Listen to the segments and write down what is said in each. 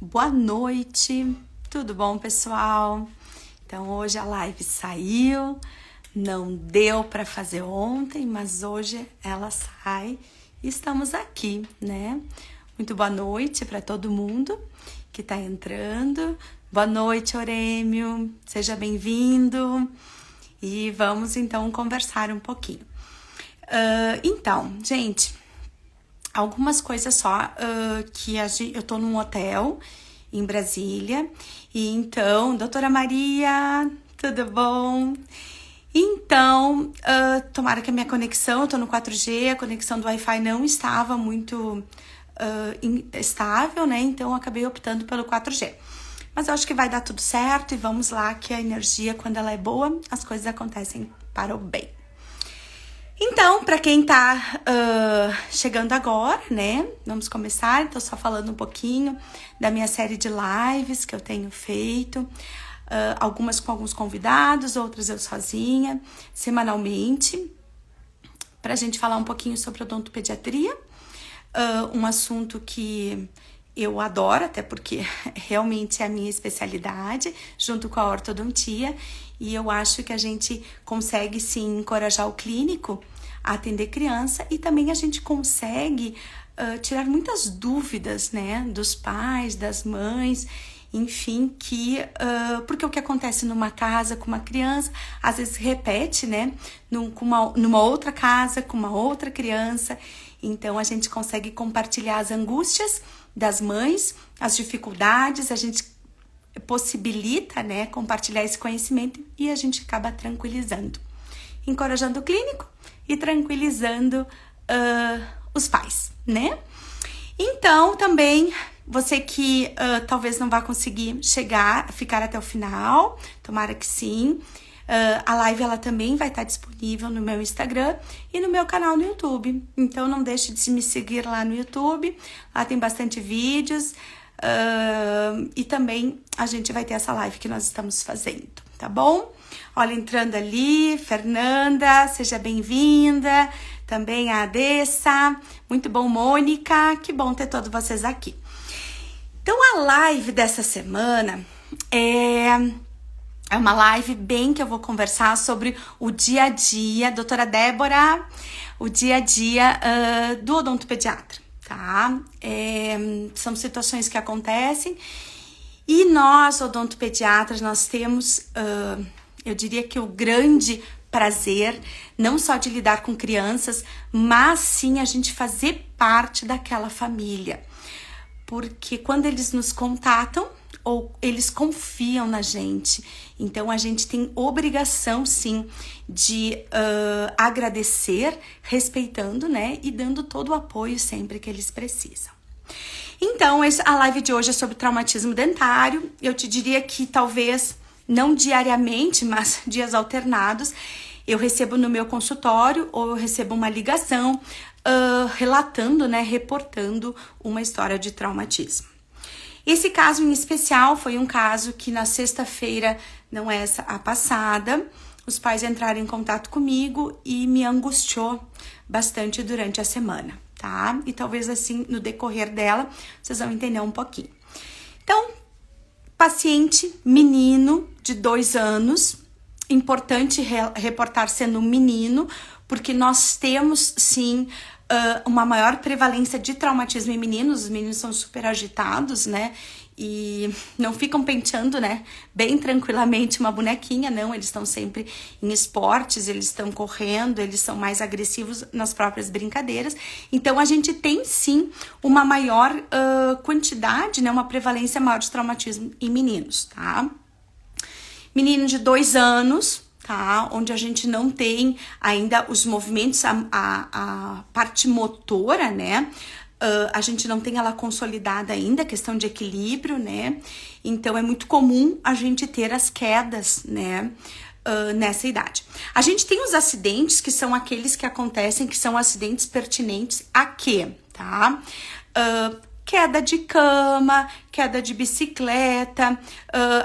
Boa noite, tudo bom, pessoal? Então, hoje a live saiu, não deu para fazer ontem, mas hoje ela sai e estamos aqui, né? Muito boa noite para todo mundo que está entrando. Boa noite, Orêmio, seja bem-vindo e vamos então conversar um pouquinho. Então, gente, algumas coisas só que eu tô num hotel em Brasília e então, doutora Maria, tudo bom? Então, tomara que a minha conexão, eu tô no 4G, a conexão do Wi-Fi não estava muito estável, né? Então, eu acabei optando pelo 4G. Mas eu acho que vai dar tudo certo e vamos lá, que a energia, quando ela é boa, as coisas acontecem para o bem. Então, para quem tá chegando agora, né, vamos começar. Então, só falando um pouquinho da minha série de lives que eu tenho feito, algumas com alguns convidados, outras eu sozinha, semanalmente, pra gente falar um pouquinho sobre odontopediatria, um assunto que eu adoro, até porque realmente é a minha especialidade, junto com a ortodontia, e eu acho que a gente consegue sim encorajar o clínico a atender criança e também a gente consegue tirar muitas dúvidas, né, dos pais, das mães, enfim, porque o que acontece numa casa com uma criança, às vezes repete, né, numa outra casa, com uma outra criança. Então a gente consegue compartilhar as angústias das mães, as dificuldades, a gente possibilita, né, compartilhar esse conhecimento e a gente acaba tranquilizando, encorajando o clínico e tranquilizando os pais, né? Então, também, você que talvez não vá conseguir ficar até o final, tomara que sim, a live ela também vai estar disponível no meu Instagram e no meu canal no YouTube. Então, não deixe de me seguir lá no YouTube, lá tem bastante vídeos, e também a gente vai ter essa live que nós estamos fazendo, tá bom? Olha, entrando ali, Fernanda, seja bem-vinda, também a Adessa, muito bom, Mônica, que bom ter todos vocês aqui. Então, a live dessa semana é uma live bem que eu vou conversar sobre o dia a dia, doutora Débora, o dia a dia do odontopediatra, tá? São situações que acontecem e nós, odontopediatras, nós temos, eu diria que o grande prazer, não só de lidar com crianças, mas sim a gente fazer parte daquela família. Porque quando eles nos contatam, ou eles confiam na gente, então a gente tem obrigação sim de agradecer, respeitando, né, e dando todo o apoio sempre que eles precisam. Então, a live de hoje é sobre traumatismo dentário. Eu te diria que talvez não diariamente, mas dias alternados, eu recebo no meu consultório ou eu recebo uma ligação relatando, né, reportando uma história de traumatismo. Esse caso em especial foi um caso que na sexta-feira, não é essa, a passada, os pais entraram em contato comigo e me angustiou bastante durante a semana, tá? E talvez assim, no decorrer dela, vocês vão entender um pouquinho. Então, paciente, menino de 2 anos, importante reportar sendo um menino, porque nós temos sim uma maior prevalência de traumatismo em meninos. Os meninos são super agitados, né? E não ficam penteando, né, bem tranquilamente uma bonequinha, não, eles estão sempre em esportes, eles estão correndo, eles são mais agressivos nas próprias brincadeiras. Então, a gente tem, sim, uma maior quantidade, né, uma prevalência maior de traumatismo em meninos, tá? Menino de 2 anos, tá? Onde a gente não tem ainda os movimentos, a parte motora, né? A gente não tem ela consolidada ainda, questão de equilíbrio, né? Então, é muito comum a gente ter as quedas, né? Nessa idade. A gente tem os acidentes, que são aqueles que acontecem, que são acidentes pertinentes a quê, tá? Queda de cama, queda de bicicleta,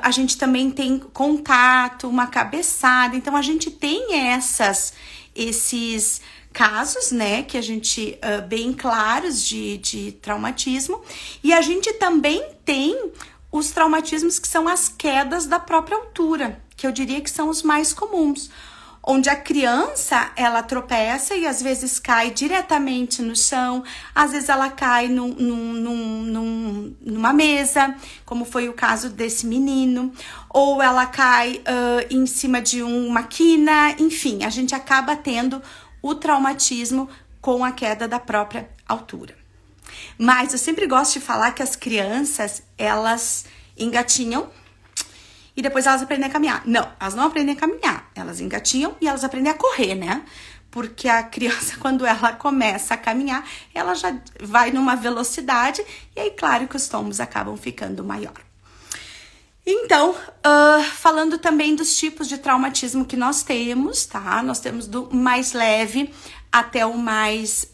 a gente também tem contato, uma cabeçada. Então, a gente tem esses casos, né, que a gente, bem claros de traumatismo, e a gente também tem os traumatismos que são as quedas da própria altura, que eu diria que são os mais comuns, onde a criança, ela tropeça e às vezes cai diretamente no chão, às vezes ela cai numa mesa, como foi o caso desse menino, ou ela cai em cima de uma quina, enfim, a gente acaba tendo o traumatismo com a queda da própria altura. Mas eu sempre gosto de falar que as crianças, elas engatinham, e depois elas aprendem a caminhar. Não, elas não aprendem a caminhar. Elas engatinham e elas aprendem a correr, né? Porque a criança, quando ela começa a caminhar, ela já vai numa velocidade. E aí, claro que os tombos acabam ficando maior. Então, falando também dos tipos de traumatismo que nós temos, tá? Nós temos do mais leve até o mais...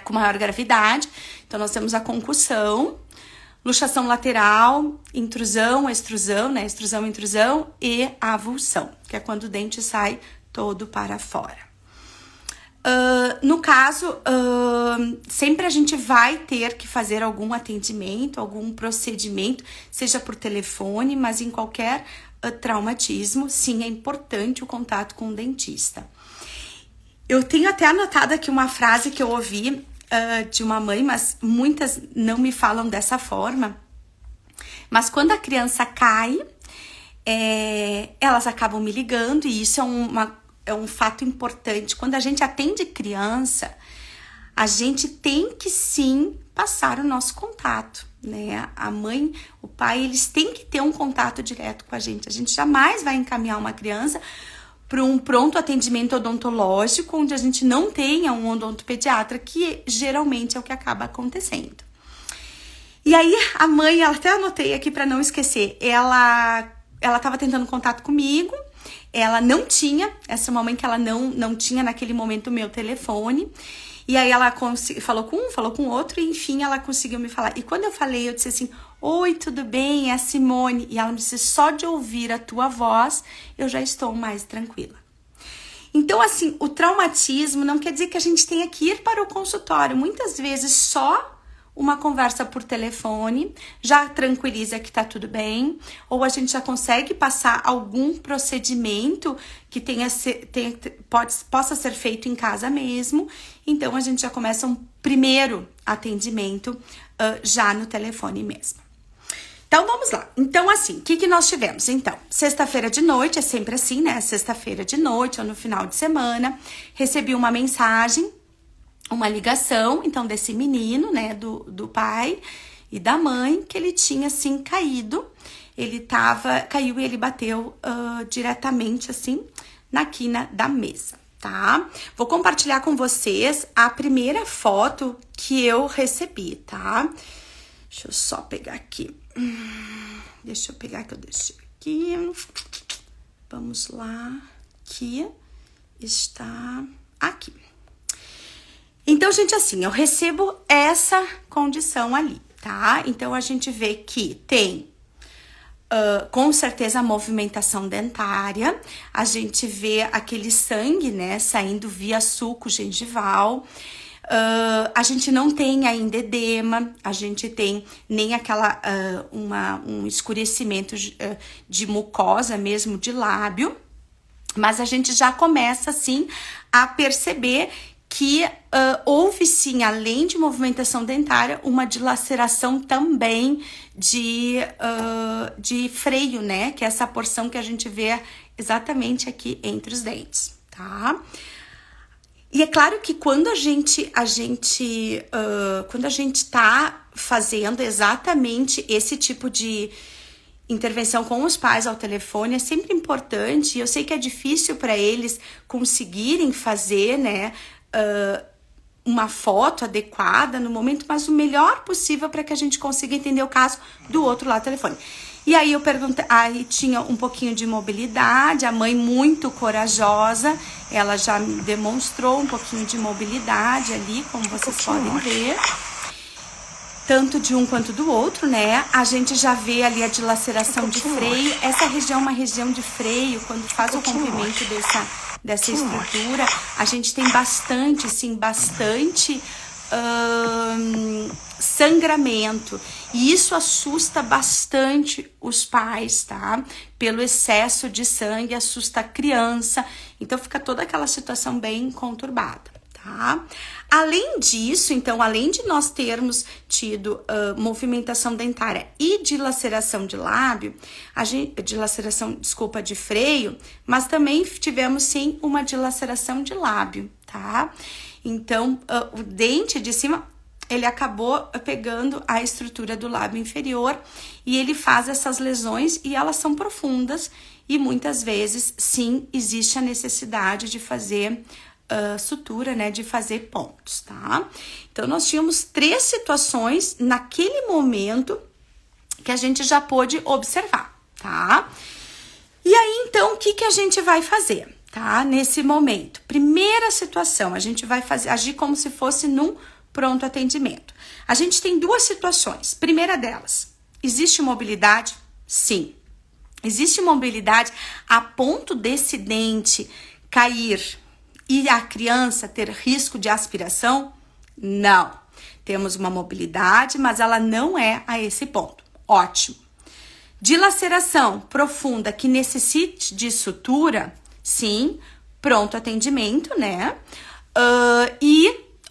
com maior gravidade. Então, nós temos a concussão, luxação lateral, intrusão, extrusão, né? Extrusão, intrusão e avulsão, que é quando o dente sai todo para fora. No caso, sempre a gente vai ter que fazer algum atendimento, algum procedimento, seja por telefone, mas em qualquer traumatismo, sim, é importante o contato com o dentista. Eu tenho até anotado aqui uma frase que eu ouvi de uma mãe, mas muitas não me falam dessa forma. Mas quando a criança cai, elas acabam me ligando, e isso é um fato importante. Quando a gente atende criança, a gente tem que sim passar o nosso contato, né? A mãe, o pai, eles têm que ter um contato direto com a gente. A gente jamais vai encaminhar uma criança para um pronto atendimento odontológico, onde a gente não tenha um odontopediatra, que geralmente é o que acaba acontecendo. E aí, a mãe, ela até anotei aqui para não esquecer, ela estava tentando contato comigo, ela não tinha, essa é uma mãe que ela não tinha naquele momento o meu telefone, e aí ela falou com um, falou com outro, e enfim, ela conseguiu me falar. E quando eu falei, eu disse assim: oi, tudo bem? É a Simone. E ela me disse: só de ouvir a tua voz, eu já estou mais tranquila. Então, assim, o traumatismo não quer dizer que a gente tenha que ir para o consultório. Muitas vezes, só uma conversa por telefone já tranquiliza que tá tudo bem, ou a gente já consegue passar algum procedimento que possa ser feito em casa mesmo. Então, a gente já começa um primeiro atendimento já no telefone mesmo. Então, vamos lá. Então, assim, o que nós tivemos? Então, sexta-feira de noite, é sempre assim, né? Sexta-feira de noite ou no final de semana, recebi uma mensagem, uma ligação, então, desse menino, né, do pai e da mãe, que ele tinha, assim, caído. Caiu e ele bateu diretamente, assim, na quina da mesa, tá? Vou compartilhar com vocês a primeira foto que eu recebi, tá? Deixa eu só pegar aqui. Deixa eu pegar que eu deixei aqui. Vamos lá. Aqui está aqui. Então, gente, assim, eu recebo essa condição ali, tá? Então, a gente vê que tem, com certeza, a movimentação dentária. A gente vê aquele sangue, né, saindo via sulco gengival. A gente não tem ainda edema, a gente tem nem aquela, um escurecimento de mucosa mesmo, de lábio. Mas a gente já começa, assim, a perceber que houve sim, além de movimentação dentária, uma dilaceração também de freio, né? Que é essa porção que a gente vê exatamente aqui entre os dentes, tá? E é claro que quando a gente tá fazendo exatamente esse tipo de intervenção com os pais ao telefone, é sempre importante, e eu sei que é difícil para eles conseguirem fazer, né, uma foto adequada no momento, mas o melhor possível para que a gente consiga entender o caso do outro lado do telefone. E aí eu perguntei, aí tinha um pouquinho de mobilidade, a mãe muito corajosa, ela já me demonstrou um pouquinho de mobilidade ali, como vocês podem ver. Tanto de um quanto do outro, né? A gente já vê ali a dilaceração de freio. Essa região é uma região de freio, quando faz o rompimento dessa estrutura, a gente tem bastante, sim, bastante sangramento. E isso assusta bastante os pais, tá? Pelo excesso de sangue, assusta a criança. Então fica toda aquela situação bem conturbada, tá? Além disso, então, além de nós termos tido movimentação dentária e dilaceração de lábio, de freio, mas também tivemos sim uma dilaceração de lábio, tá? Então, o dente de cima, ele acabou pegando a estrutura do lábio inferior e ele faz essas lesões e elas são profundas e muitas vezes, sim, existe a necessidade de fazer sutura, né, de fazer pontos, tá? Então, nós tínhamos 3 situações naquele momento que a gente já pôde observar, tá? E aí, então, o que a gente vai fazer, tá? Nesse momento, primeira situação, a gente vai agir como se fosse num pronto atendimento. A gente tem 2 situações. Primeira delas, existe mobilidade? Sim. Existe mobilidade a ponto desse dente cair e a criança ter risco de aspiração? Não. Temos uma mobilidade, mas ela não é a esse ponto. Ótimo. Dilaceração profunda que necessite de sutura? Sim. Pronto atendimento, né?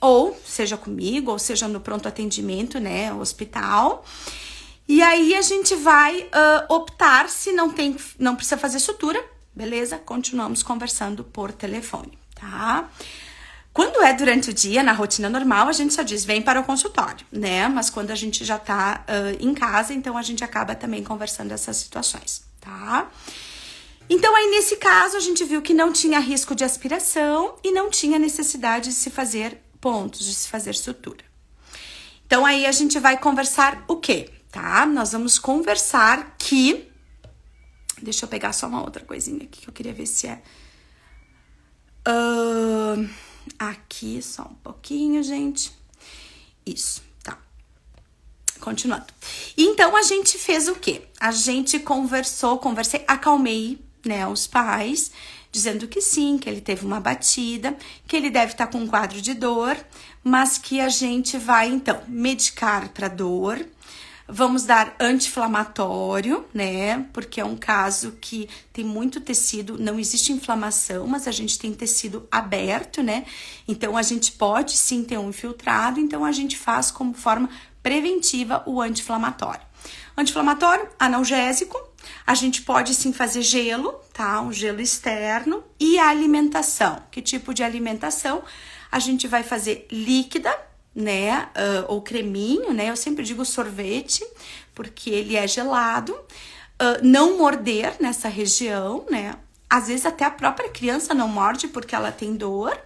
Ou seja comigo, ou seja no pronto atendimento, né? Hospital. E aí a gente vai optar, se não precisa fazer sutura, beleza? Continuamos conversando por telefone, tá? Quando é durante o dia, na rotina normal, a gente só diz, vem para o consultório, né? Mas quando a gente já tá em casa, então a gente acaba também conversando essas situações, tá? Então aí nesse caso, a gente viu que não tinha risco de aspiração e não tinha necessidade de se fazer pontos, de se fazer sutura. Então aí a gente vai conversar o quê? Tá? Nós vamos conversar que... Deixa eu pegar só uma outra coisinha aqui que eu queria ver se é... Aqui, só um pouquinho, gente. Isso, tá. Continuando. Então, a gente fez o quê? A gente conversei, acalmei, né, os pais, dizendo que sim, que ele teve uma batida, que ele deve estar com um quadro de dor, mas que a gente vai, então, medicar para dor. Vamos dar anti-inflamatório, né? Porque é um caso que tem muito tecido, não existe inflamação, mas a gente tem tecido aberto, né? Então, a gente pode sim ter um infiltrado, então a gente faz como forma preventiva o anti-inflamatório. Anti-inflamatório, analgésico, a gente pode sim fazer gelo, tá? Um gelo externo e a alimentação. Que tipo de alimentação? A gente vai fazer líquida, né, ou creminho, né, eu sempre digo sorvete, porque ele é gelado, não morder nessa região, né, às vezes até a própria criança não morde porque ela tem dor,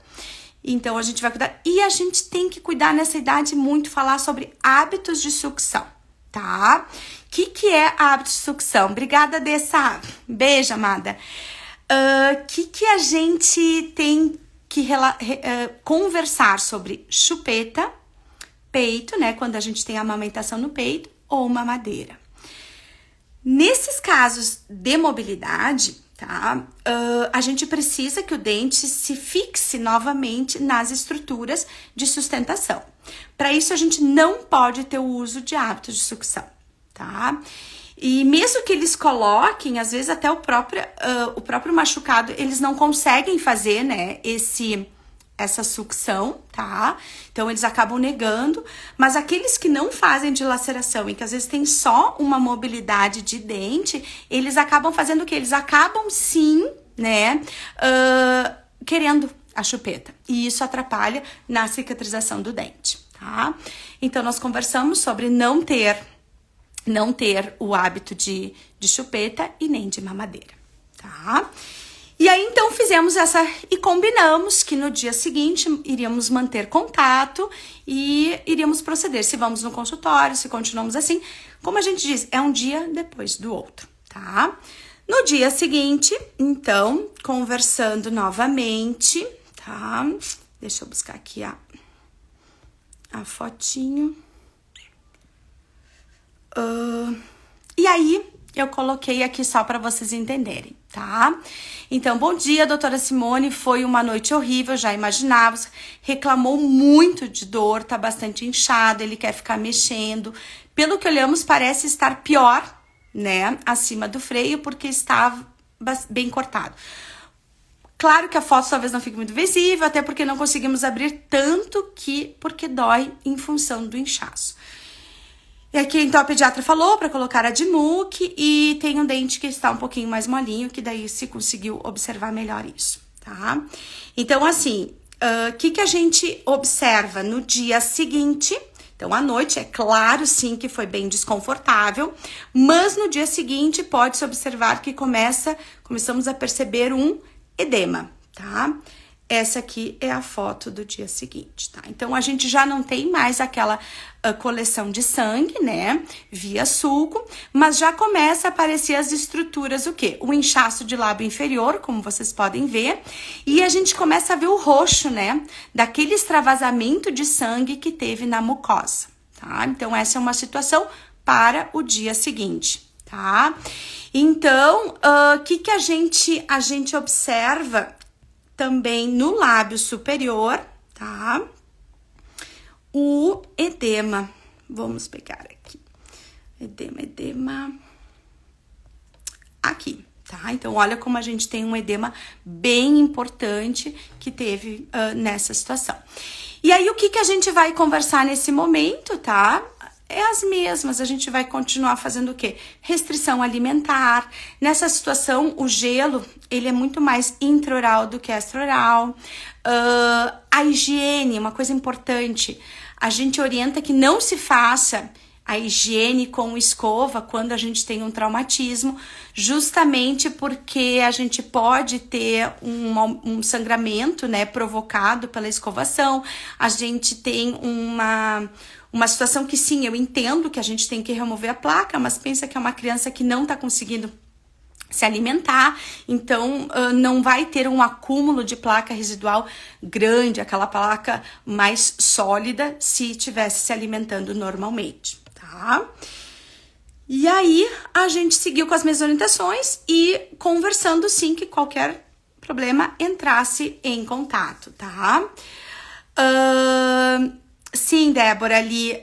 então a gente vai cuidar, e a gente tem que cuidar nessa idade muito, falar sobre hábitos de sucção, tá? O que é hábito de sucção? Obrigada, Dessa, beijo, amada. Que a gente tem que conversar sobre chupeta, peito, né, quando a gente tem amamentação no peito, ou mamadeira. Nesses casos de mobilidade, tá, a gente precisa que o dente se fixe novamente nas estruturas de sustentação. Para isso, a gente não pode ter o uso de hábitos de sucção, tá? E mesmo que eles coloquem, às vezes até o próprio machucado, eles não conseguem fazer, né, essa sucção, tá? Então, eles acabam negando, mas aqueles que não fazem dilaceração e que às vezes tem só uma mobilidade de dente, eles acabam fazendo o quê? Eles acabam sim, né, querendo a chupeta. E isso atrapalha na cicatrização do dente, tá? Então, nós conversamos sobre não ter o hábito de chupeta e nem de mamadeira, tá? E aí, então, fizemos e combinamos que no dia seguinte iríamos manter contato e iríamos proceder. Se vamos no consultório, se continuamos assim. Como a gente diz, é um dia depois do outro, tá? No dia seguinte, então, conversando novamente, tá? Deixa eu buscar aqui a fotinho. E aí, eu coloquei aqui só para vocês entenderem, tá? Então, bom dia, doutora Simone, foi uma noite horrível, já imaginava, reclamou muito de dor, tá bastante inchado, ele quer ficar mexendo. Pelo que olhamos, parece estar pior, né, acima do freio, porque estava bem cortado. Claro que a foto talvez não fique muito visível, até porque não conseguimos abrir tanto porque dói em função do inchaço. E aqui, então, a pediatra falou para colocar a Dimuc e tem um dente que está um pouquinho mais molinho, que daí se conseguiu observar melhor isso, tá? Então, assim, o que a gente observa no dia seguinte? Então, à noite, é claro, sim, que foi bem desconfortável, mas no dia seguinte pode-se observar que começamos a perceber um edema, tá? Essa aqui é a foto do dia seguinte, tá? Então, a gente já não tem mais aquela coleção de sangue, né? Via sulco, mas já começa a aparecer as estruturas, o quê? O inchaço de lábio inferior, como vocês podem ver, e a gente começa a ver o roxo, né? Daquele extravasamento de sangue que teve na mucosa, tá? Então, essa é uma situação para o dia seguinte, tá? Então, o que a gente observa também no lábio superior, tá? O edema. Vamos pegar aqui. Edema. Aqui, tá? Então, olha como a gente tem um edema bem importante que teve nessa situação. E aí, o que a gente vai conversar nesse momento, tá? É as mesmas, a gente vai continuar fazendo o quê? Restrição alimentar. Nessa situação, o gelo, ele é muito mais intraoral do que extraoral. A higiene, uma coisa importante, a gente orienta que não se faça a higiene com escova quando a gente tem um traumatismo, justamente porque a gente pode ter um sangramento, né, provocado pela escovação. A gente tem uma situação que sim, eu entendo que a gente tem que remover a placa, mas pensa que é uma criança que não tá conseguindo se alimentar, então não vai ter um acúmulo de placa residual grande, aquela placa mais sólida, se estivesse se alimentando normalmente, tá? E aí, a gente seguiu com as mesmas orientações e conversando sim que qualquer problema entrasse em contato, tá? Sim, Débora, ali,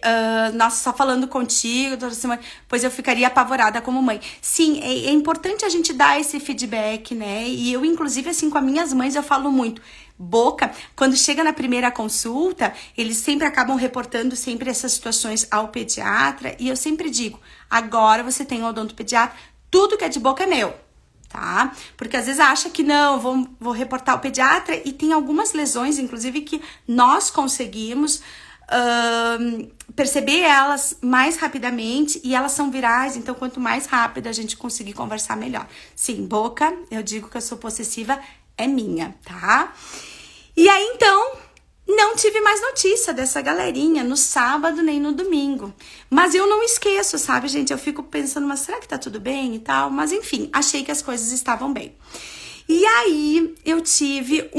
nossa, só falando contigo, doutora Simone, pois eu ficaria apavorada como mãe. Sim, é importante a gente dar esse feedback, né? E eu, inclusive, assim, com as minhas mães, eu falo muito. Boca, quando chega na primeira consulta, eles sempre acabam reportando sempre essas situações ao pediatra. E eu sempre digo, agora você tem um odontopediatra, tudo que é de boca é meu. Tá? Porque às vezes acha que não, vou reportar ao pediatra e tem algumas lesões, inclusive, que nós conseguimos perceber elas mais rapidamente e elas são virais, então quanto mais rápido a gente conseguir conversar, melhor. Sim, boca, eu digo que eu sou possessiva, é minha, tá? E aí, então, não tive mais notícia dessa galerinha no sábado nem no domingo. Mas eu não esqueço, sabe, gente? Eu fico pensando, mas será que tá tudo bem e tal? Mas enfim, achei que as coisas estavam bem. E aí, eu tive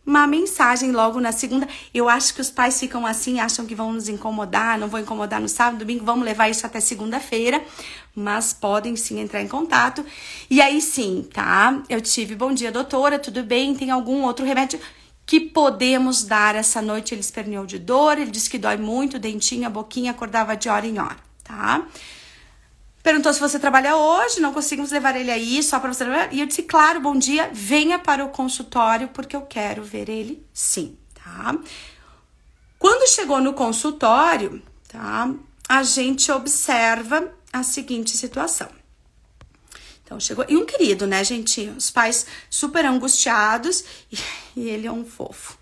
uma mensagem logo na segunda. Eu acho que os pais ficam assim, acham que vão nos incomodar, não vão incomodar no sábado, domingo, vamos levar isso até segunda-feira, mas podem sim entrar em contato. E aí sim, tá? Eu tive, bom dia, doutora, tudo bem? Tem algum outro remédio que podemos dar essa noite? Ele esperneou de dor, ele disse que dói muito, dentinho, a boquinha, acordava de hora em hora, tá? Perguntou se você trabalha hoje, não conseguimos levar ele aí, só para você trabalhar. E eu disse, claro, bom dia, venha para o consultório, porque eu quero ver ele sim, tá? Quando chegou no consultório, tá? A gente observa a seguinte situação. Então, chegou... E um querido, né, gente? Os pais super angustiados e ele é um fofo.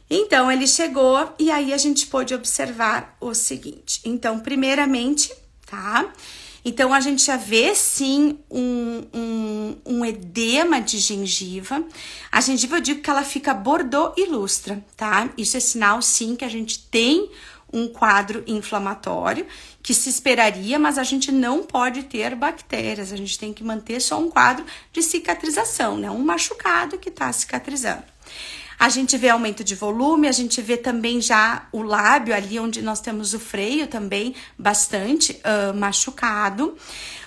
Então, ele chegou e aí a gente pôde observar o seguinte. Então, primeiramente, tá? Então, a gente já vê, sim, um edema de gengiva. A gengiva, eu digo que ela fica bordô e lustra, tá? Isso é sinal, sim, que a gente tem um quadro inflamatório, que se esperaria, mas a gente não pode ter bactérias. A gente tem que manter só um quadro de cicatrização, né? Um machucado que tá cicatrizando. A gente vê aumento de volume, a gente vê também já o lábio ali onde nós temos o freio também bastante machucado.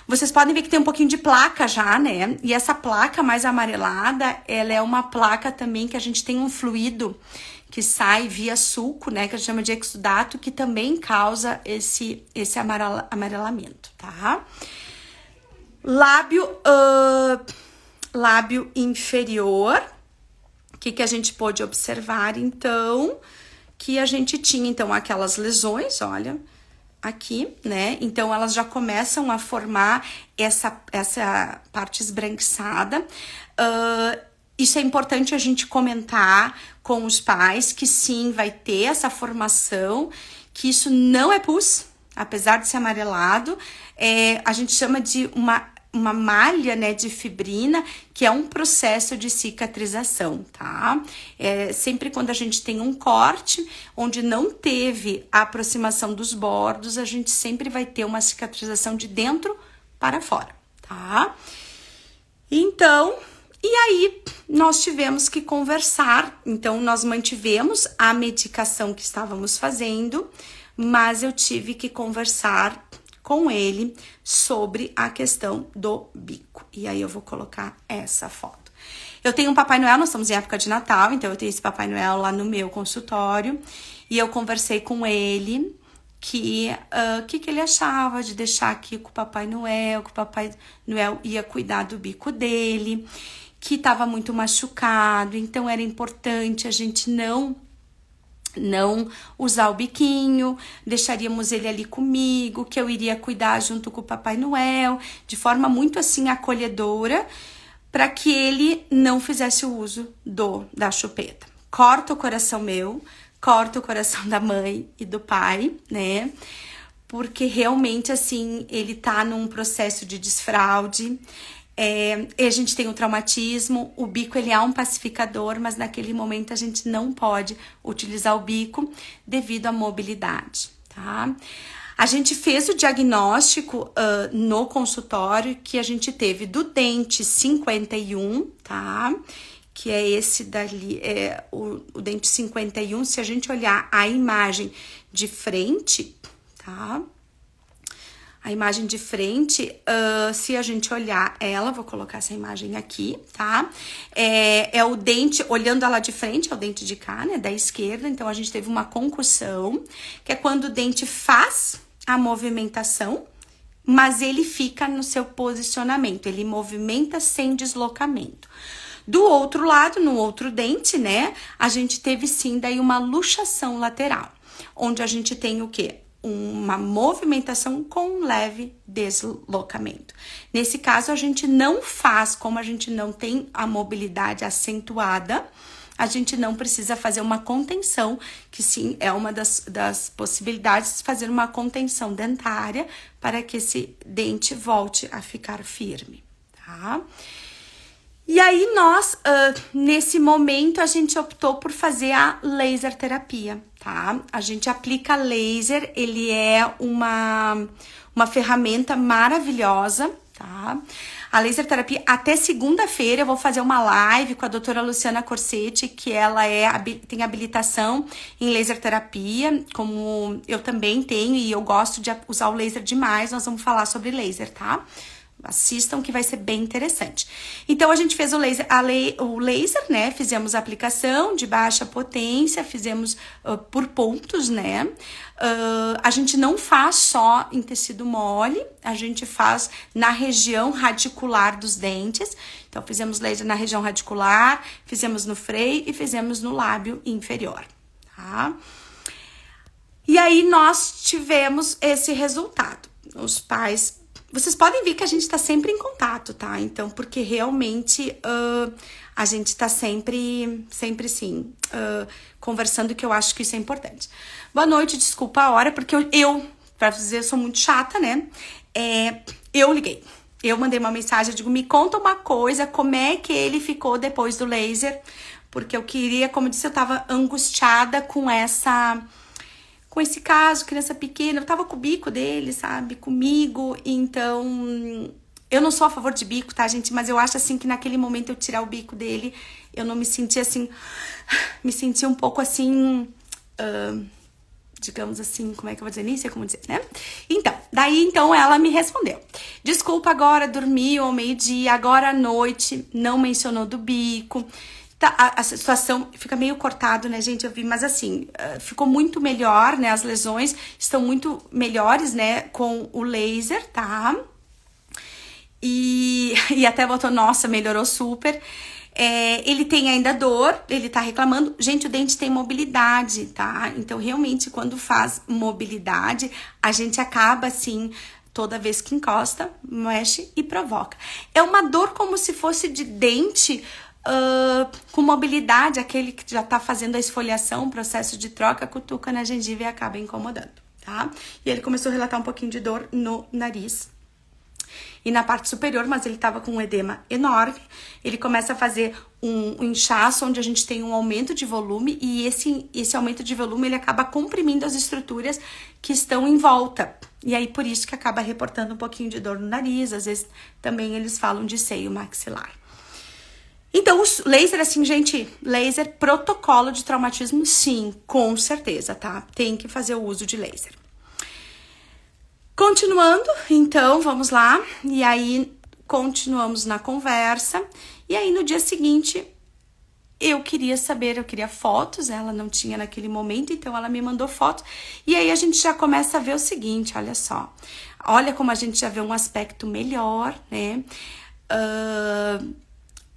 Vocês podem ver que tem um pouquinho de placa já, né? E essa placa mais amarelada, ela é uma placa também que a gente tem um fluido que sai via sulco, né? Que a gente chama de exudato, que também causa esse amarelamento, tá? Lábio inferior. O que a gente pôde observar, então, que a gente tinha, então, aquelas lesões, olha, aqui, né? Então, elas já começam a formar essa parte esbranquiçada. Isso é importante a gente comentar com os pais, que sim, vai ter essa formação, que isso não é pus, apesar de ser amarelado, a gente chama de uma malha, né, de fibrina, que é um processo de cicatrização, tá? Sempre quando a gente tem um corte, onde não teve a aproximação dos bordos, a gente sempre vai ter uma cicatrização de dentro para fora, tá? Então, e aí nós tivemos que conversar, então nós mantivemos a medicação que estávamos fazendo, mas eu tive que conversar com ele sobre a questão do bico. E aí eu vou colocar essa foto. Eu tenho um Papai Noel, nós estamos em época de Natal, então eu tenho esse Papai Noel lá no meu consultório. E eu conversei com ele que ele achava de deixar aqui com o Papai Noel, que o Papai Noel ia cuidar do bico dele, que estava muito machucado, então era importante a gente não usar o biquinho, deixaríamos ele ali comigo, que eu iria cuidar junto com o Papai Noel, de forma muito assim acolhedora, para que ele não fizesse o uso da chupeta. Corta o coração meu, corta o coração da mãe e do pai, né? Porque realmente assim, ele tá num processo de desfraude. A gente tem o traumatismo, o bico ele é um pacificador, mas naquele momento a gente não pode utilizar o bico devido à mobilidade, tá? A gente fez o diagnóstico no consultório que a gente teve do dente 51, tá? Que é esse dali, o dente 51, se a gente olhar a imagem de frente, tá? A imagem de frente, se a gente olhar ela, vou colocar essa imagem aqui, tá? É o dente, olhando ela de frente, é o dente de cá, né, da esquerda. Então, a gente teve uma concussão, que é quando o dente faz a movimentação, mas ele fica no seu posicionamento, ele movimenta sem deslocamento. Do outro lado, no outro dente, né, a gente teve sim daí uma luxação lateral, onde a gente tem o quê? Uma movimentação com um leve deslocamento. Nesse caso, a gente não faz, como a gente não tem a mobilidade acentuada, a gente não precisa fazer uma contenção, que sim, é uma das possibilidades de fazer uma contenção dentária para que esse dente volte a ficar firme, tá? E aí nós, nesse momento, a gente optou por fazer a laser terapia, tá? A gente aplica laser, ele é uma ferramenta maravilhosa, tá? A laser terapia, até segunda-feira eu vou fazer uma live com a doutora Luciana Corsetti, que ela tem habilitação em laser terapia, como eu também tenho, e eu gosto de usar o laser demais, nós vamos falar sobre laser, tá? Assistam que vai ser bem interessante. Então, a gente fez o laser, né? Fizemos a aplicação de baixa potência, fizemos por pontos, né? A gente não faz só em tecido mole, a gente faz na região radicular dos dentes. Então, fizemos laser na região radicular, fizemos no freio e fizemos no lábio inferior, tá? E aí, nós tivemos esse resultado. Os pais... Vocês podem ver que a gente tá sempre em contato, tá? Então, porque realmente a gente tá sempre sim, conversando, que eu acho que isso é importante. Boa noite, desculpa a hora, porque pra dizer, eu sou muito chata, né? Eu liguei, eu mandei uma mensagem, eu digo, me conta uma coisa, como é que ele ficou depois do laser? Porque eu queria, como eu disse, eu tava angustiada com esse caso, criança pequena, eu tava com o bico dele, sabe, comigo, então Eu não sou a favor de bico, tá, gente? Mas eu acho, assim, que naquele momento eu tirar o bico dele, eu não me senti, assim... Me senti um pouco, assim... digamos assim, como é que eu vou dizer? Nem sei como dizer, né? Então, daí, então, ela me respondeu. Desculpa, agora dormi ao meio-dia, agora à noite, não mencionou do bico. Tá, a situação fica meio cortado, né, gente? Eu vi, mas assim, ficou muito melhor, né? As lesões estão muito melhores, né? Com o laser, tá? E até botou, nossa, melhorou super. Ele tem ainda dor, ele tá reclamando. Gente, o dente tem mobilidade, tá? Então, realmente, quando faz mobilidade, a gente acaba, assim, toda vez que encosta, mexe e provoca. É uma dor como se fosse de dente com mobilidade, aquele que já tá fazendo a esfoliação, o processo de troca, cutuca na gengiva e acaba incomodando, tá? E ele começou a relatar um pouquinho de dor no nariz e na parte superior, mas ele tava com um edema enorme. Ele começa a fazer um inchaço, onde a gente tem um aumento de volume, e esse aumento de volume, ele acaba comprimindo as estruturas que estão em volta. E aí, por isso que acaba reportando um pouquinho de dor no nariz, às vezes também eles falam de seio maxilar. Então, o laser, assim, gente, laser, protocolo de traumatismo, sim, com certeza, tá? Tem que fazer o uso de laser. Continuando, então, vamos lá. E aí, continuamos na conversa. E aí, no dia seguinte, eu queria fotos. Ela não tinha naquele momento, então ela me mandou fotos. E aí, a gente já começa a ver o seguinte, olha só. Olha como a gente já vê um aspecto melhor, né?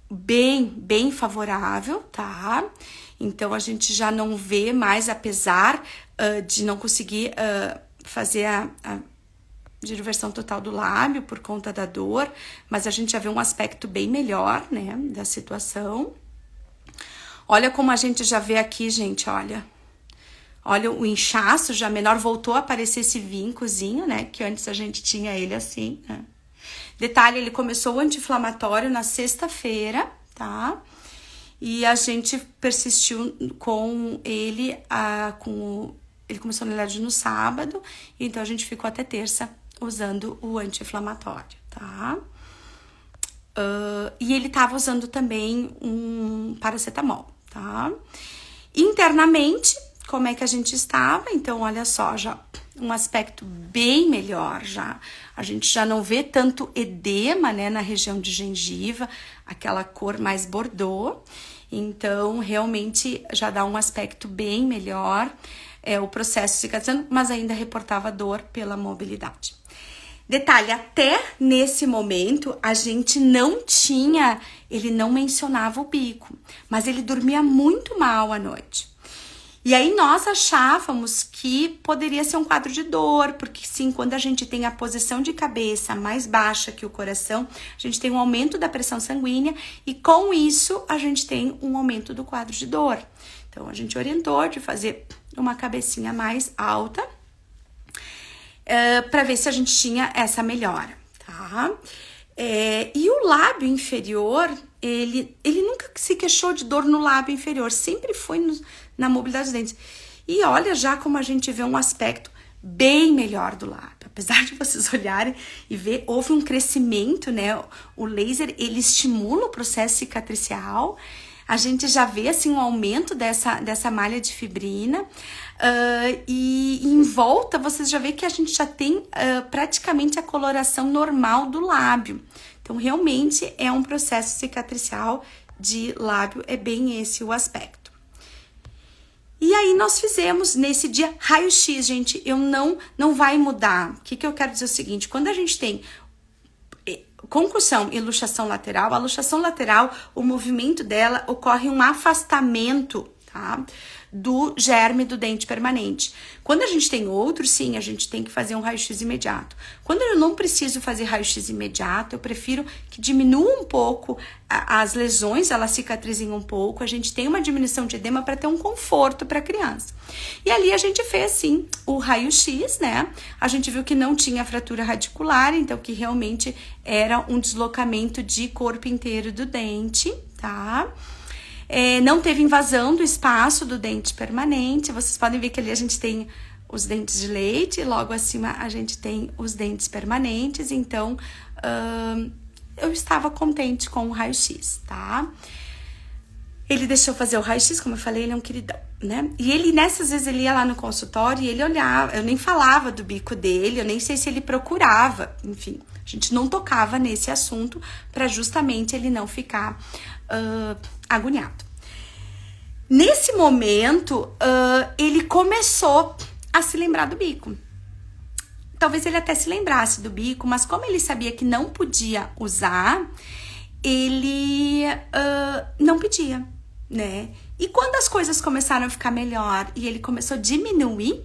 Bem favorável, tá? Então, a gente já não vê mais, apesar de não conseguir fazer a diversão total do lábio por conta da dor, mas a gente já vê um aspecto bem melhor, né, da situação. Olha como a gente já vê aqui, gente, olha o inchaço já menor, voltou a aparecer esse vincozinho, né, que antes a gente tinha ele assim, né. Detalhe, ele começou o anti-inflamatório na sexta-feira, tá? E a gente persistiu com ele, ele começou na verdade no sábado, então a gente ficou até terça usando o anti-inflamatório, tá? E ele tava usando também um paracetamol, tá? Internamente, como é que a gente estava? Então, olha só, já um aspecto bem melhor já. A gente já não vê tanto edema, né, na região de gengiva, aquela cor mais bordô. Então, realmente já dá um aspecto bem melhor. O processo cicatrizando, mas ainda reportava dor pela mobilidade. Detalhe, até nesse momento, a gente não tinha, ele não mencionava o bico, mas ele dormia muito mal à noite. E aí nós achávamos que poderia ser um quadro de dor, porque sim, quando a gente tem a posição de cabeça mais baixa que o coração, a gente tem um aumento da pressão sanguínea e com isso a gente tem um aumento do quadro de dor. Então a gente orientou de fazer uma cabecinha mais alta para ver se a gente tinha essa melhora, tá? E o lábio inferior, ele nunca se queixou de dor no lábio inferior, sempre foi na mobilidade dos dentes. E olha já como a gente vê um aspecto bem melhor do lábio. Apesar de vocês olharem e ver, houve um crescimento, né? O laser, ele estimula o processo cicatricial. A gente já vê, assim, um aumento dessa malha de fibrina. E em volta, vocês já vê que a gente já tem praticamente a coloração normal do lábio. Então, realmente, é um processo cicatricial de lábio, é bem esse o aspecto. E aí, nós fizemos, nesse dia, raio-x, gente, não vai mudar. O que eu quero dizer é o seguinte, quando a gente tem concussão e luxação lateral, a luxação lateral, o movimento dela ocorre um afastamento, tá? Do germe do dente permanente. Quando a gente tem outro, sim, a gente tem que fazer um raio-x imediato. Quando eu não preciso fazer raio-x imediato, eu prefiro que diminua um pouco as lesões, elas cicatrizem um pouco, a gente tem uma diminuição de edema para ter um conforto para a criança. E ali a gente fez, sim, o raio-x, né? A gente viu que não tinha fratura radicular, então que realmente era um deslocamento de corpo inteiro do dente, tá? Não teve invasão do espaço do dente permanente. Vocês podem ver que ali a gente tem os dentes de leite, e logo acima a gente tem os dentes permanentes, então eu estava contente com o raio-x, tá? Ele deixou fazer o raio-x, como eu falei, ele é um queridão, né? E ele, nessas vezes, ele ia lá no consultório e ele olhava, eu nem falava do bico dele, eu nem sei se ele procurava, enfim, a gente não tocava nesse assunto para justamente ele não ficar agoniado. Nesse momento, ele começou a se lembrar do bico. Talvez ele até se lembrasse do bico, mas como ele sabia que não podia usar, ele não pedia, né? E quando as coisas começaram a ficar melhor e ele começou a diminuir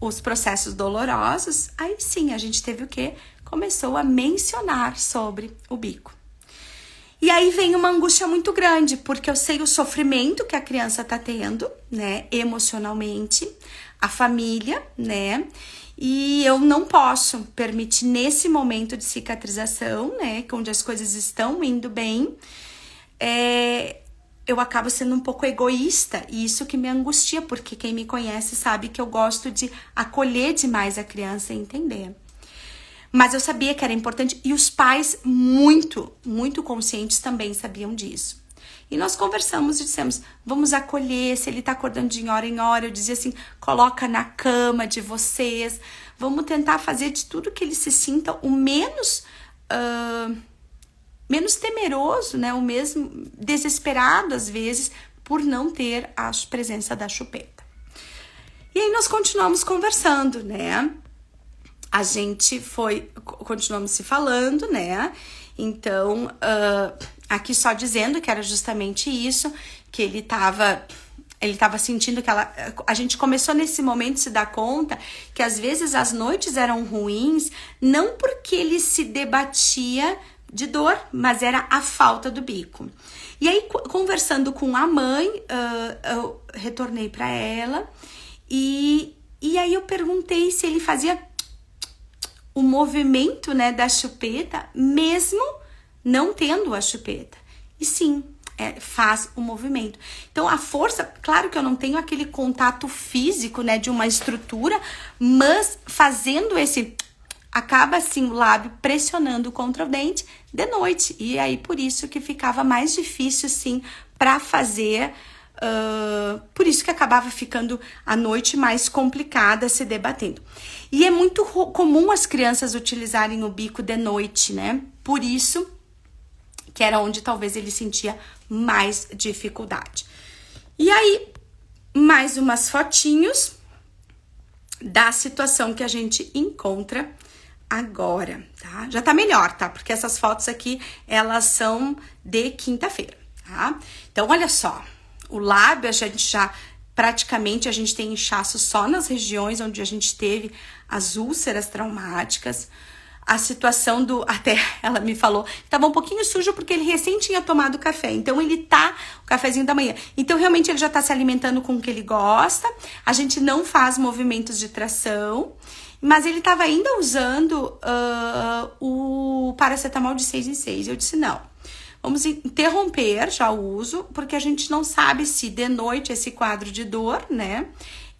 os processos dolorosos, aí sim a gente teve o quê? Começou a mencionar sobre o bico. E aí vem uma angústia muito grande, porque eu sei o sofrimento que a criança tá tendo, né, emocionalmente, a família, né, e eu não posso permitir nesse momento de cicatrização, né, onde as coisas estão indo bem, eu acabo sendo um pouco egoísta, e isso que me angustia, porque quem me conhece sabe que eu gosto de acolher demais a criança e entender. Mas eu sabia que era importante e os pais muito, muito conscientes também sabiam disso. E nós conversamos e dissemos, vamos acolher, se ele tá acordando de hora em hora, eu dizia assim, coloca na cama de vocês, vamos tentar fazer de tudo que ele se sinta o menos temeroso, né, o mesmo desesperado às vezes por não ter a presença da chupeta. E aí nós continuamos conversando, né? A gente continuamos se falando, né? Então, aqui só dizendo que era justamente isso, que ele tava sentindo que a gente começou nesse momento a se dar conta que às vezes as noites eram ruins, não porque ele se debatia de dor, mas era a falta do bico. E aí, conversando com a mãe, eu retornei para ela e aí eu perguntei se ele fazia o movimento, né, da chupeta, mesmo não tendo a chupeta. E sim, faz o movimento. Então, a força, claro que eu não tenho aquele contato físico, né, de uma estrutura, mas fazendo acaba assim o lábio pressionando contra o dente de noite. E aí, por isso que ficava mais difícil, sim, para fazer. Por isso que acabava ficando a noite mais complicada se debatendo. E é muito comum as crianças utilizarem o bico de noite, né? Por isso que era onde talvez ele sentia mais dificuldade. E aí, mais umas fotinhos da situação que a gente encontra agora, tá? Já tá melhor, tá? Porque essas fotos aqui, elas são de quinta-feira, tá? Então, olha só. O lábio, a gente tem inchaço só nas regiões onde a gente teve as úlceras traumáticas. A situação até ela me falou, tava um pouquinho sujo porque ele recém tinha tomado café. Então, o cafezinho da manhã. Então, realmente, ele já tá se alimentando com o que ele gosta. A gente não faz movimentos de tração. Mas ele tava ainda usando o paracetamol de 6 em 6. Eu disse, não. Vamos interromper já o uso, porque a gente não sabe se de noite esse quadro de dor, né,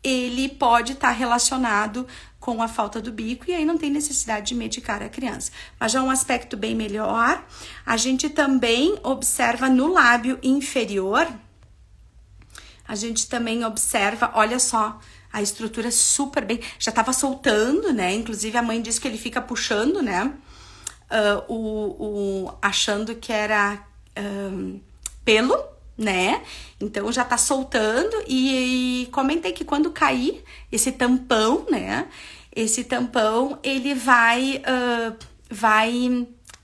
ele pode estar relacionado com a falta do bico e aí não tem necessidade de medicar a criança. Mas já é um aspecto bem melhor. A gente também observa no lábio inferior, olha só, a estrutura super bem, já tava soltando, né, inclusive a mãe disse que ele fica puxando, né, achando que era pelo, né? Então já tá soltando e comentei que quando cair esse tampão, né? Esse tampão, ele vai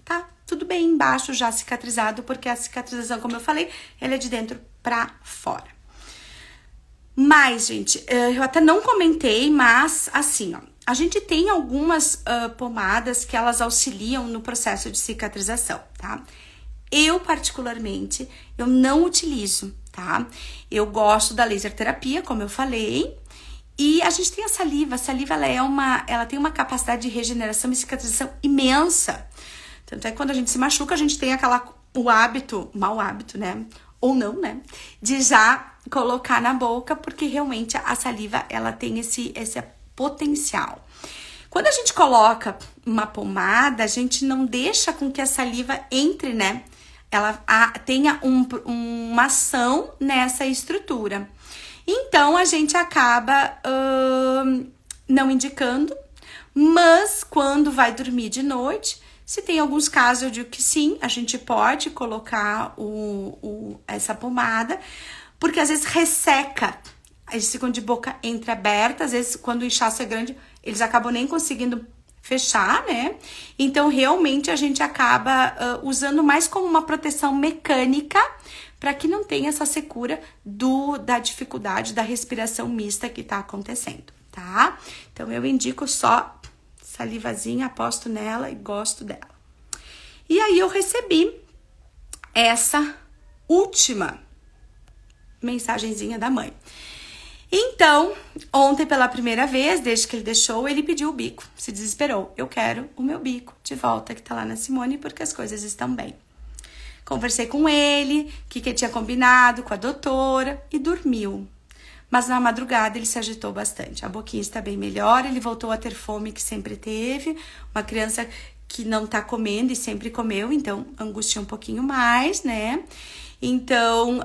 tá tudo bem embaixo já cicatrizado, porque a cicatrização, como eu falei, ela é de dentro pra fora. Mas, gente, eu até não comentei, mas assim, ó, a gente tem algumas pomadas que elas auxiliam no processo de cicatrização, tá? Eu, particularmente, eu não utilizo, tá? Eu gosto da laser terapia, como eu falei, e a gente tem a saliva. A saliva, ela tem uma capacidade de regeneração e cicatrização imensa. Tanto é que quando a gente se machuca, a gente tem mau hábito, né? Ou não, né? De já colocar na boca, porque realmente a saliva, ela tem essa potencial. Quando a gente coloca uma pomada, a gente não deixa com que a saliva entre, né? Ela tenha uma ação nessa estrutura. Então, a gente acaba não indicando, mas quando vai dormir de noite, se tem alguns casos, eu digo que sim, a gente pode colocar essa pomada, porque às vezes resseca, eles ficam de boca entreaberta, às vezes quando o inchaço é grande, eles acabam nem conseguindo fechar, né? Então, realmente, a gente acaba usando mais como uma proteção mecânica para que não tenha essa secura da dificuldade da respiração mista que tá acontecendo, tá? Então, eu indico só salivazinha, aposto nela e gosto dela. E aí, eu recebi essa última mensagenzinha da mãe. Então, ontem pela primeira vez, desde que ele deixou, ele pediu o bico, se desesperou. Eu quero o meu bico de volta, que tá lá na Simone, porque as coisas estão bem. Conversei com ele, o que ele tinha combinado com a doutora e dormiu. Mas na madrugada ele se agitou bastante. A boquinha está bem melhor, ele voltou a ter fome que sempre teve. Uma criança que não tá comendo e sempre comeu, então angustia um pouquinho mais, né? Então,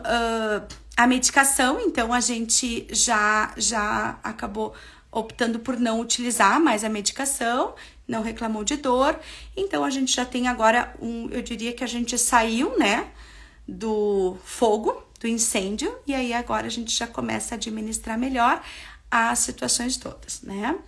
a medicação, então a gente já acabou optando por não utilizar mais a medicação, não reclamou de dor. Então, a gente já tem agora eu diria que a gente saiu, né, do fogo, do incêndio, e aí agora a gente já começa a administrar melhor as situações todas, né?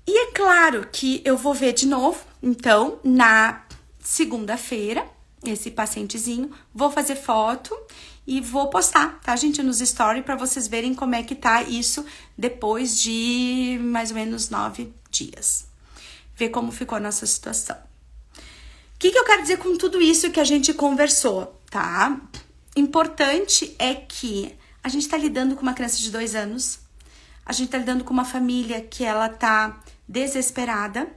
E é claro que eu vou ver de novo, então, na segunda-feira, esse pacientezinho, vou fazer foto e vou postar, tá, gente, nos stories para vocês verem como é que tá isso depois de mais ou menos 9 dias. Ver como ficou a nossa situação. O que eu quero dizer com tudo isso que a gente conversou, tá? Importante é que a gente tá lidando com uma criança de 2 anos, a gente tá lidando com uma família que ela tá desesperada.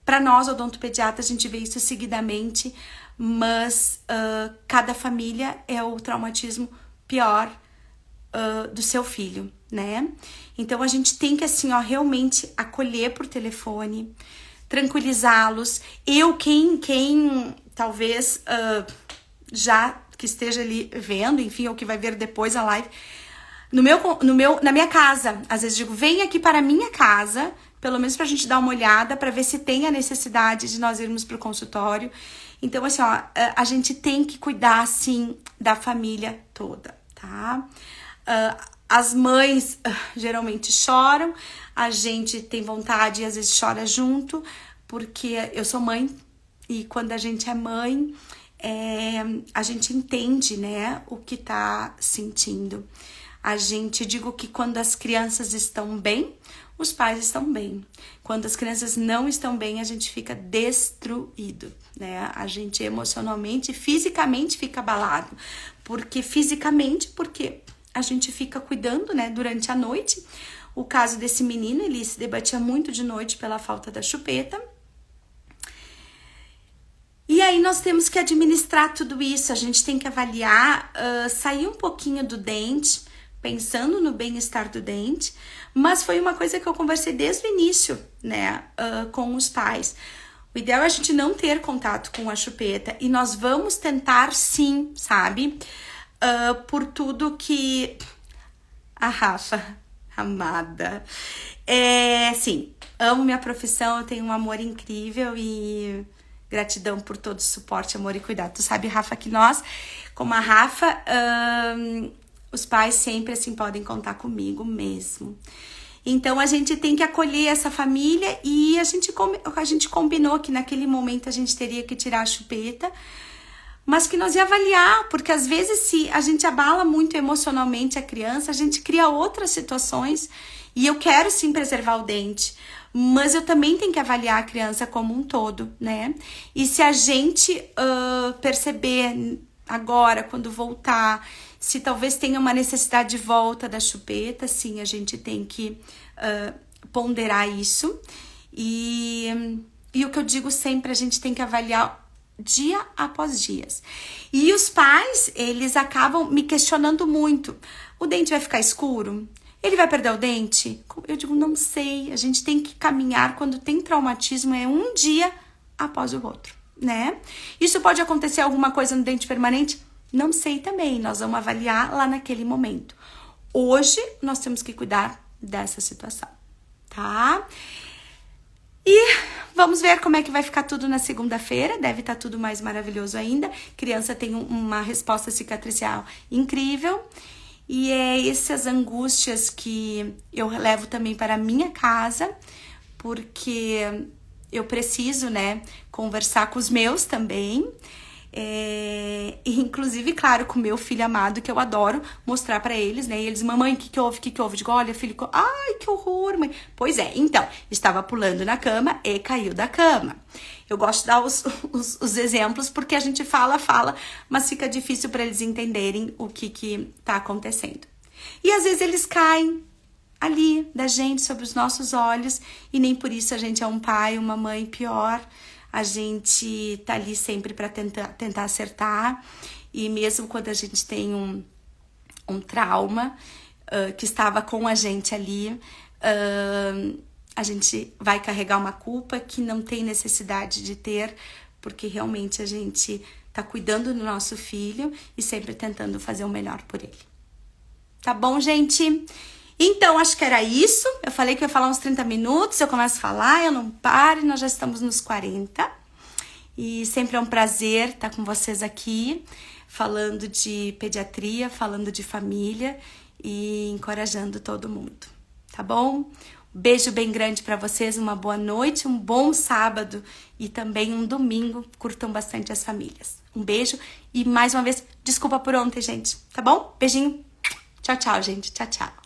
Para nós, odontopediatras, a gente vê isso seguidamente, mas cada família é o traumatismo pior do seu filho, né? Então, a gente tem que, assim, ó, realmente acolher por telefone, tranquilizá-los. Quem talvez já que esteja ali vendo, enfim, ou que vai ver depois a live, na minha casa, às vezes digo, vem aqui para a minha casa, pelo menos pra gente dar uma olhada, pra ver se tem a necessidade de nós irmos pro consultório. Então, assim, ó, a gente tem que cuidar, assim, da família toda, tá? As mães geralmente choram, a gente tem vontade e às vezes chora junto, porque eu sou mãe, e quando a gente é mãe, a gente entende, né, o que tá sentindo. Digo que quando as crianças estão bem, os pais estão bem. Quando as crianças não estão bem, a gente fica destruído, né? A gente emocionalmente e fisicamente fica abalado. Porque a gente fica cuidando, né, durante a noite. O caso desse menino, ele se debatia muito de noite pela falta da chupeta. E aí nós temos que administrar tudo isso, a gente tem que avaliar, sair um pouquinho do dente, pensando no bem-estar do dente, mas foi uma coisa que eu conversei desde o início, né, com os pais. O ideal é a gente não ter contato com a chupeta, e nós vamos tentar sim, sabe? Por tudo que... A Rafa, amada. Sim, amo minha profissão, eu tenho um amor incrível e gratidão por todo o suporte, amor e cuidado. Tu sabe, Rafa, que nós, como a Rafa... os pais sempre, assim, podem contar comigo mesmo. Então, a gente tem que acolher essa família e a gente combinou que naquele momento a gente teria que tirar a chupeta, mas que nós ia avaliar, porque às vezes se a gente abala muito emocionalmente a criança, a gente cria outras situações e eu quero sim preservar o dente, mas eu também tenho que avaliar a criança como um todo, né? E se a gente perceber agora, quando voltar, se talvez tenha uma necessidade de volta da chupeta, sim, a gente tem que ponderar isso. E o que eu digo sempre, a gente tem que avaliar dia após dia. E os pais, eles acabam me questionando muito. O dente vai ficar escuro? Ele vai perder o dente? Eu digo, não sei. A gente tem que caminhar quando tem traumatismo, é um dia após o outro, né? Isso pode acontecer alguma coisa no dente permanente? Não sei também. Nós vamos avaliar lá naquele momento. Hoje, nós temos que cuidar dessa situação, tá? E vamos ver como é que vai ficar tudo na segunda-feira. Deve estar tudo mais maravilhoso ainda. Criança tem uma resposta cicatricial incrível. E é essas angústias que eu levo também para a minha casa, porque eu preciso, né, conversar com os meus também. E inclusive, claro, com o meu filho amado, que eu adoro mostrar pra eles, né? E eles, mamãe, o que houve? O que houve? Digo, olha, filho, ai, que horror, mãe. Pois é, então, estava pulando na cama e caiu da cama. Eu gosto de dar os exemplos, porque a gente fala, mas fica difícil pra eles entenderem o que tá acontecendo. E às vezes eles caem ali da gente, sobre os nossos olhos, e nem por isso a gente é um pai, uma mãe pior. A gente tá ali sempre para tentar acertar, e mesmo quando a gente tem um trauma que estava com a gente ali, a gente vai carregar uma culpa que não tem necessidade de ter, porque realmente a gente tá cuidando do nosso filho e sempre tentando fazer o melhor por ele. Tá bom, gente? Então, acho que era isso. Eu falei que eu ia falar uns 30 minutos, eu começo a falar, eu não paro, e nós já estamos nos 40. E sempre é um prazer estar com vocês aqui, falando de pediatria, falando de família e encorajando todo mundo, tá bom? Um beijo bem grande para vocês, uma boa noite, um bom sábado e também um domingo. Curtam bastante as famílias. Um beijo e mais uma vez, desculpa por ontem, gente, tá bom? Beijinho. Tchau, tchau, gente. Tchau, tchau.